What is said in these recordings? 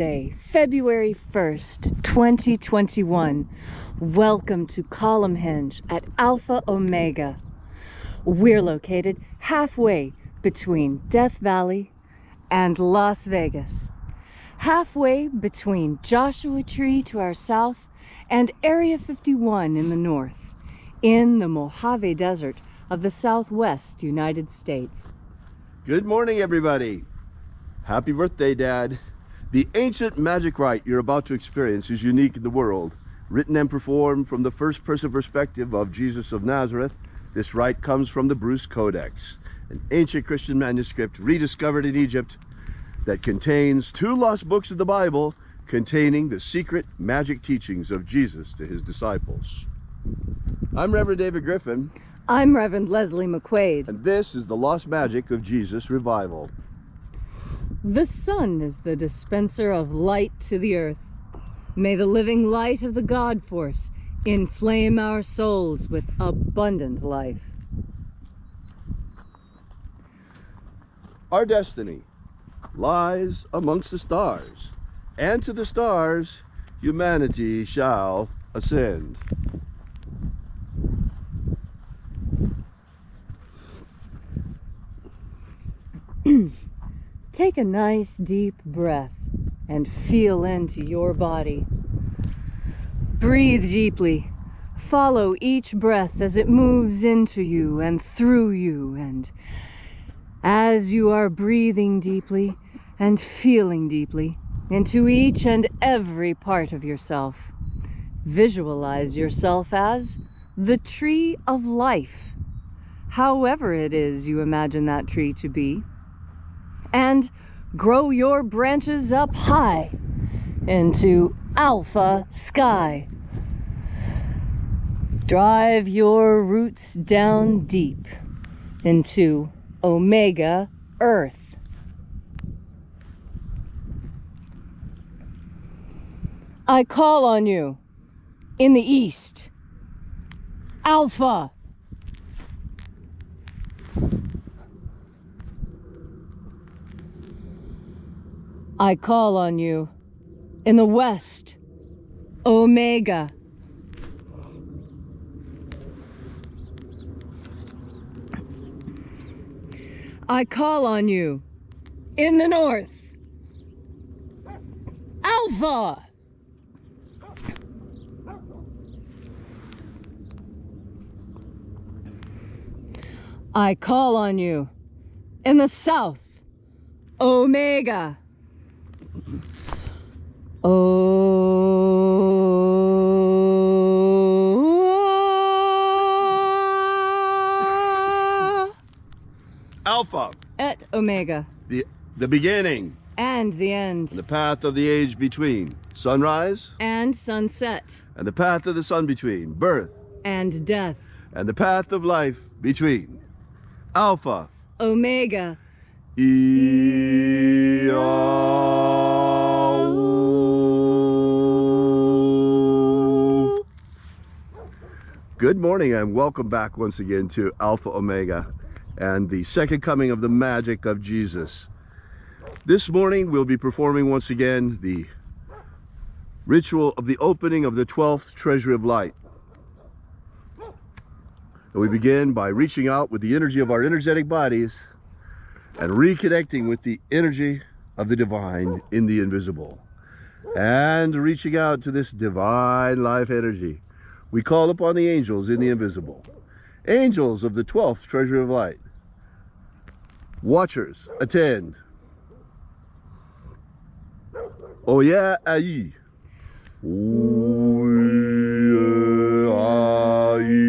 Day, February 1st, 2021. Welcome to Columnhenge at Alpha Ωmega. We're located halfway between Death Valley and Las Vegas. Halfway between Joshua Tree to our south and Area 51 in the north, in the Mojave Desert of the Southwest United States. Good morning, everybody. Happy birthday, Dad. The ancient magic rite you're about to experience is unique in the world. Written and performed from the first-person perspective of Jesus of Nazareth, this rite comes from the Bruce Codex, an ancient Christian manuscript rediscovered in Egypt that contains 2 lost books of the Bible containing the secret magic teachings of Jesus to his disciples. I'm Reverend David Griffin. I'm Reverend Leslie McQuade. And this is the Lost Magic of Jesus Revival. The sun is the dispenser of light to the earth. May the living light of the God Force inflame our souls with abundant life. Our destiny lies amongst the stars, and to the stars humanity shall ascend. Take a nice deep breath and feel into your body. Breathe deeply. Follow each breath as it moves into you and through you, and as you are breathing deeply and feeling deeply into each and every part of yourself, visualize yourself as the tree of life, however it is you imagine that tree to be. And grow your branches up high into alpha sky. Drive your roots down deep into omega earth. I call on you in the east, Alpha. I call on you in the west, Omega. I call on you in the north, Alpha. I call on you in the south, Omega. Alpha et Omega, the beginning and the end, and the path of the age between sunrise and sunset, and the path of the sun between birth and death, and the path of life between Alpha Omega. Good morning and welcome back once again to Alpha Ωmega and the second coming of the magic of Jesus. This morning we'll be performing once again the ritual of the opening of the 12th treasury of light. And we begin by reaching out with the energy of our energetic bodies and reconnecting with the energy of the divine in the invisible. And reaching out to this divine life energy, we call upon the angels in the invisible. Angels of the 12th treasury of light. Watchers, attend. Oya ayi. Oya ayi.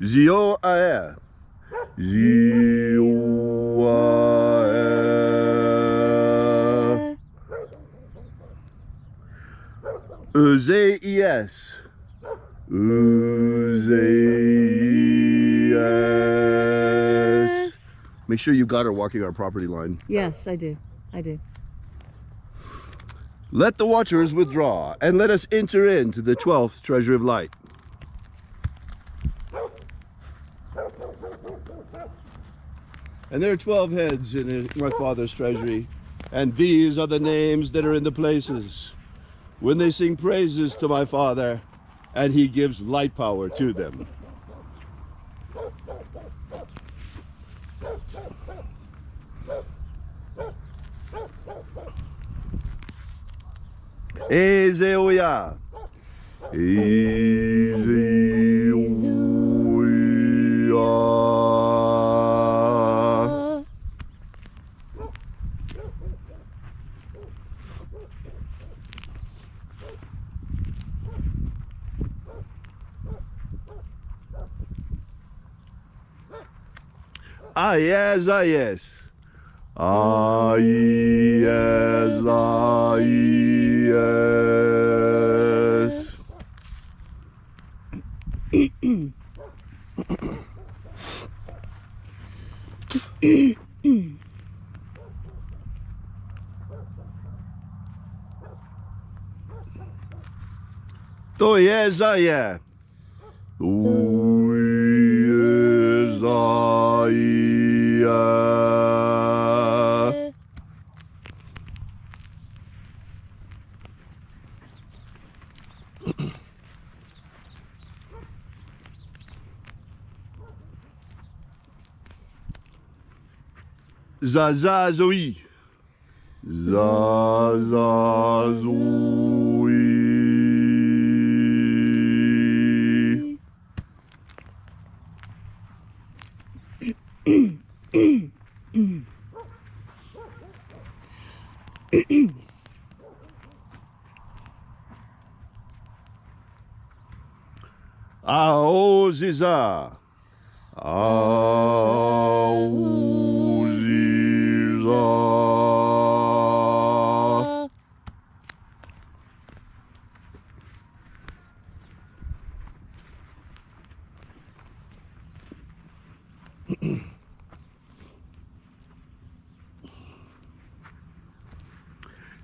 Zio ae. Zio ae. Uzeis. Uzeis. Make sure you got her walking our property line. Yes, I do. I do. Let the watchers withdraw, and let us enter into the 12th treasury of light. And there are 12 heads in my Father's treasury. And these are the names that are in the places. When they sing praises to my Father, and he gives light power to them. Ezeoya. Ezeoya. Ah yes, ah yes. Ah yes, ah yes. To yes, ah yeah. To yes, ah yeah. Zazazoi. Zazazoi. Aoziza. Aoziza.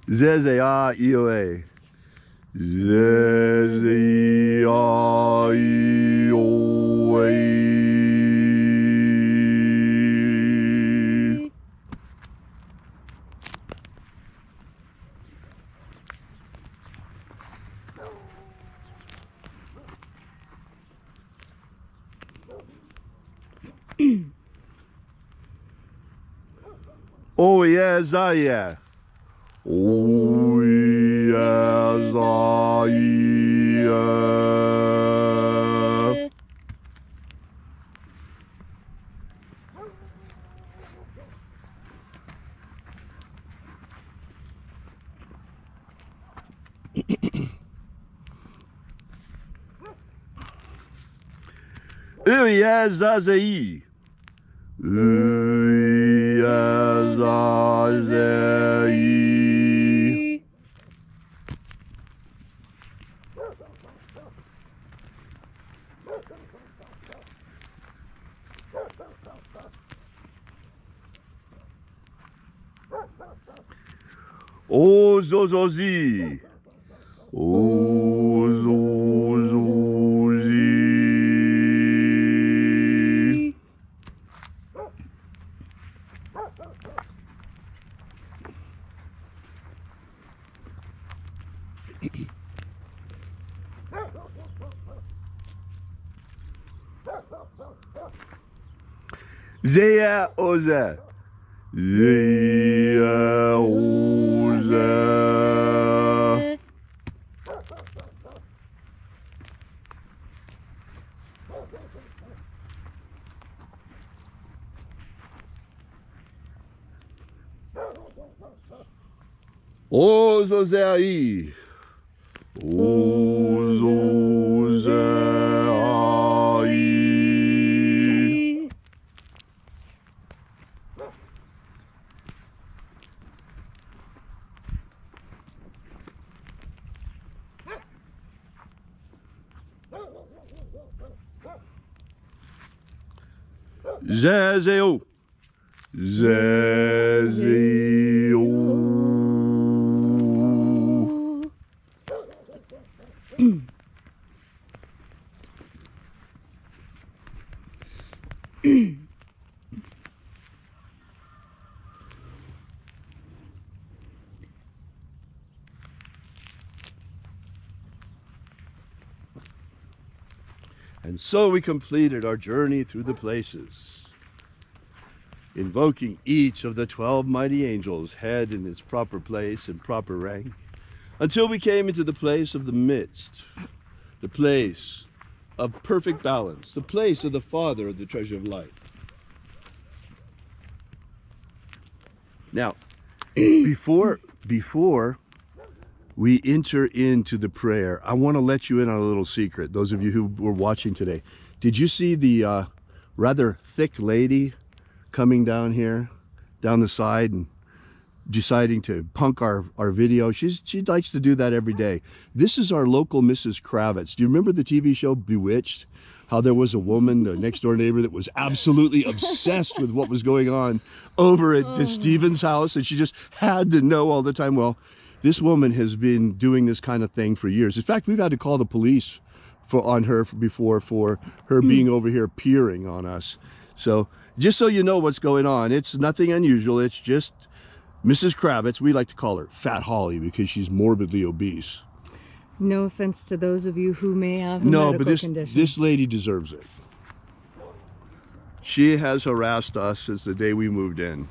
Zezea ioe. Zezea ioe. Oh yes, ah yeah. Oh yes, ah yeah. Oh yes, ah zei. Oh yes, ah zei. Oh zozozi. Oh zozozi. Zea oze. Zea oze. Ozo zei. Ozo zei. Zezeo. Zezeo. And so we completed our journey through the places, invoking each of the 12 mighty angels, head in its proper place and proper rank, until we came into the place of the midst, the place of perfect balance, the place of the Father of the treasure of light. Now, before we enter into the prayer, I want to let you in on a little secret. Those of you who were watching today, did you see the rather thick lady coming down here, down the side, and deciding to punk our video? She likes to do that every day. This is our local Mrs. Kravitz. Do you remember the TV show Bewitched? How there was a woman, the next door neighbor, that was absolutely obsessed with what was going on over at the Stevens house, and she just had to know all the time. Well, this woman has been doing this kind of thing for years. In fact, we've had to call the police on her before for her being over here peering on us. So just so you know what's going on, it's nothing unusual. It's just Mrs. Kravitz. We like to call her Fat Holly because she's morbidly obese. No offense to those of you who may have a medical condition. This lady deserves it. She has harassed us since the day we moved in.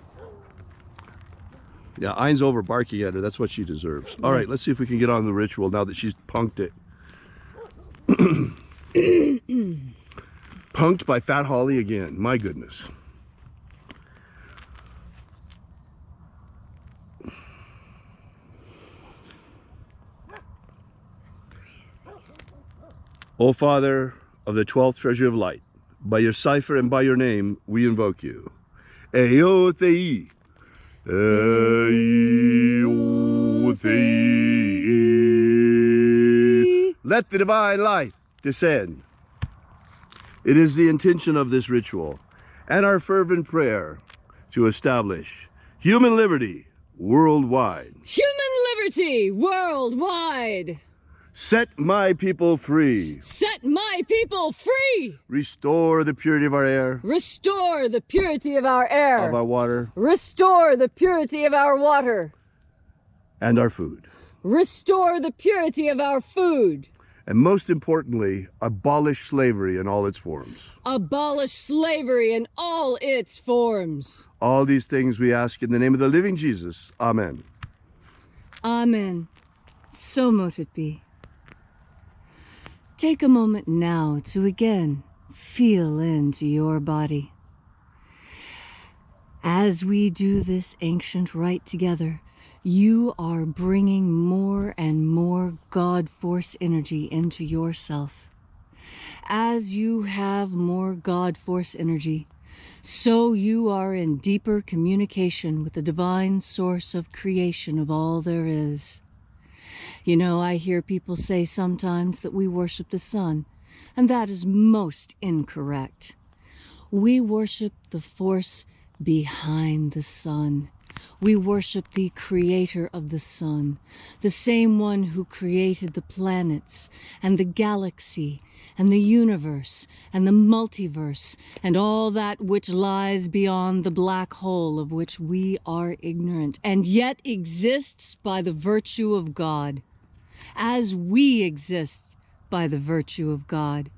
Yeah, Ein's over barking at her. That's what she deserves. All right, let's see if we can get on the ritual now that she's punked it. Punked by Fat Holly again. My goodness. O Father of the 12th treasure of light, by your cipher and by your name, we invoke you. Eo Thei. Eo Thei. Let the divine light descend. It is the intention of this ritual and our fervent prayer to establish human liberty worldwide. Human liberty worldwide! Set my people free. Set my people free! Restore the purity of our air. Restore the purity of our air. Of our water. Restore the purity of our water. And our food. Restore the purity of our food. And most importantly, abolish slavery in all its forms. Abolish slavery in all its forms. All these things we ask in the name of the living Jesus. Amen. Amen. So mote it be. Take a moment now to again feel into your body. As we do this ancient rite together, you are bringing more and more God Force energy into yourself. As you have more God Force energy, so you are in deeper communication with the divine source of creation of all there is. You know, I hear people say sometimes that we worship the sun, and that is most incorrect. We worship the force behind the sun. We worship the creator of the sun, the same one who created the planets and the galaxy and the universe and the multiverse and all that which lies beyond the black hole of which we are ignorant and yet exists by the virtue of God, as we exist by the virtue of God.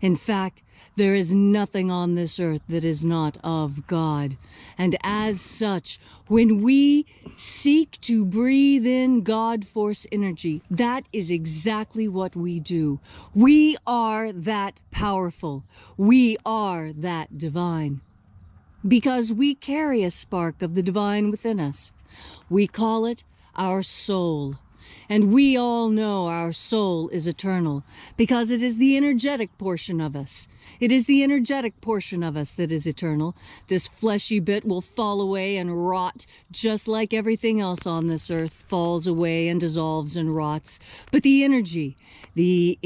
In fact, there is nothing on this earth that is not of God. And as such, when we seek to breathe in God Force energy, that is exactly what we do. We are that powerful. We are that divine. Because we carry a spark of the divine within us. We call it our soul. And we all know our soul is eternal because it is the energetic portion of us. It is the energetic portion of us that is eternal. This fleshy bit will fall away and rot just like everything else on this earth falls away and dissolves and rots. But the energy, the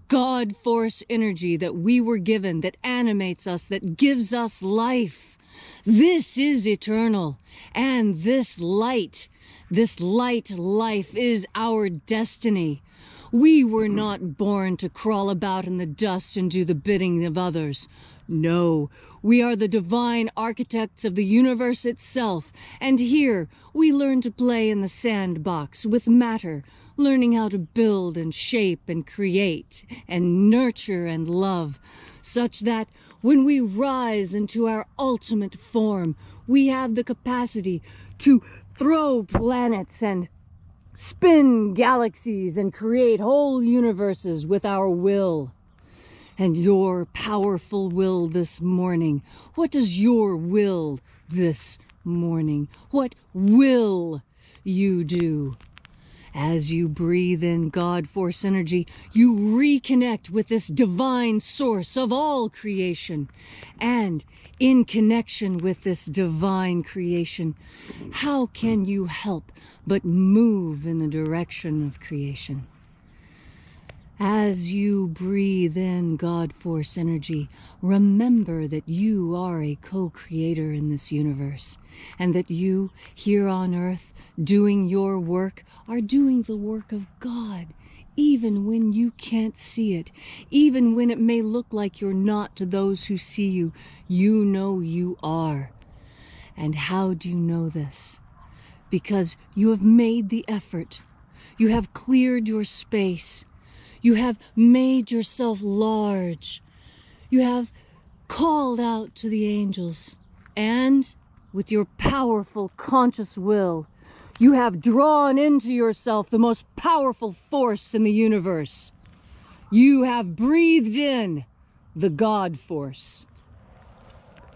God Force energy that we were given, that animates us, that gives us life, this is eternal. And this light life is our destiny. We were not born to crawl about in the dust and do the bidding of others. No, we are the divine architects of the universe itself, and here we learn to play in the sandbox with matter, learning how to build and shape and create and nurture and love, such that when we rise into our ultimate form, we have the capacity to throw planets and spin galaxies and create whole universes with our will. And your powerful will this morning, what does your will this morning, what will you do? As you breathe in God Force energy, you reconnect with this divine source of all creation. And in connection with this divine creation, how can you help but move in the direction of creation? As you breathe in God Force energy, remember that you are a co-creator in this universe, and that you, here on Earth, doing your work, are doing the work of God, even when you can't see it, even when it may look like you're not to those who see you. You know you are. And how do you know this? Because you have made the effort. You have cleared your space. You have made yourself large. You have called out to the angels. And with your powerful conscious will, you have drawn into yourself the most powerful force in the universe. You have breathed in the God Force.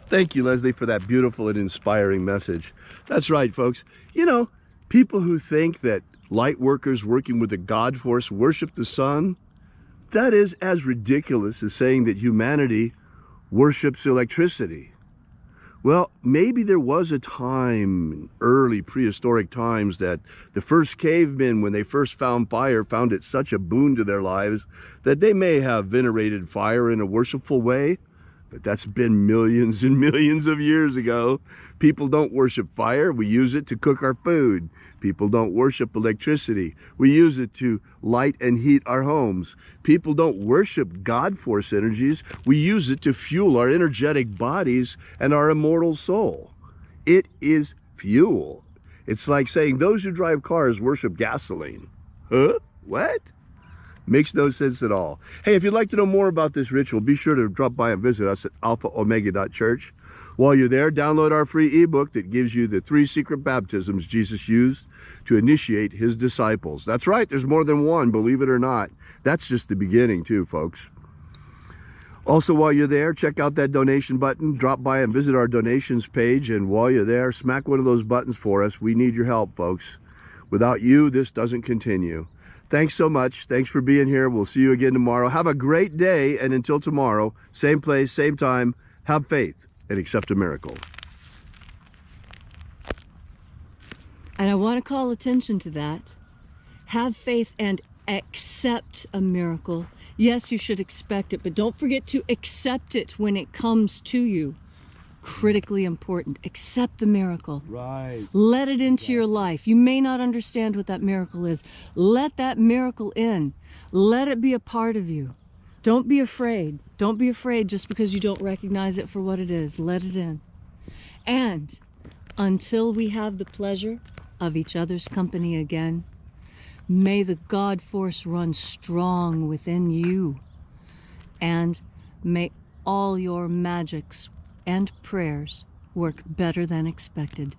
Thank you, Leslie, for that beautiful and inspiring message. That's right, folks. You know, people who think that light workers working with the God Force worship the sun, that is as ridiculous as saying that humanity worships electricity. Well, maybe there was a time in early prehistoric times that the first cavemen, when they first found fire, found it such a boon to their lives that they may have venerated fire in a worshipful way. But that's been millions and millions of years ago. People don't worship fire. We use it to cook our food. People don't worship electricity. We use it to light and heat our homes. People don't worship God Force energies. We use it to fuel our energetic bodies and our immortal soul. It is fuel. It's like saying those who drive cars worship gasoline. Huh? What? Makes no sense at all. Hey, if you'd like to know more about this ritual, be sure to drop by and visit us at alphaomega.church. While you're there, download our free ebook that gives you the 3 secret baptisms Jesus used to initiate his disciples. That's right, there's more than one, believe it or not. That's just the beginning too, folks. Also, while you're there, check out that donation button. Drop by and visit our donations page, and while you're there, smack one of those buttons for us. We need your help, folks. Without you, this doesn't continue. Thanks so much. Thanks for being here. We'll see you again tomorrow. Have a great day, and until tomorrow, same place, same time, have faith and accept a miracle. And I want to call attention to that. Have faith and accept a miracle. Yes, you should expect it, but don't forget to accept it when it comes to you. Critically important. Accept the miracle. Right. Let it into your life. You may not understand what that miracle is. Let that miracle in. Let it be a part of you. Don't be afraid. Don't be afraid just because you don't recognize it for what it is. Let it in. And until we have the pleasure of each other's company again, may the God Force run strong within you. And may all your magics and prayers work better than expected.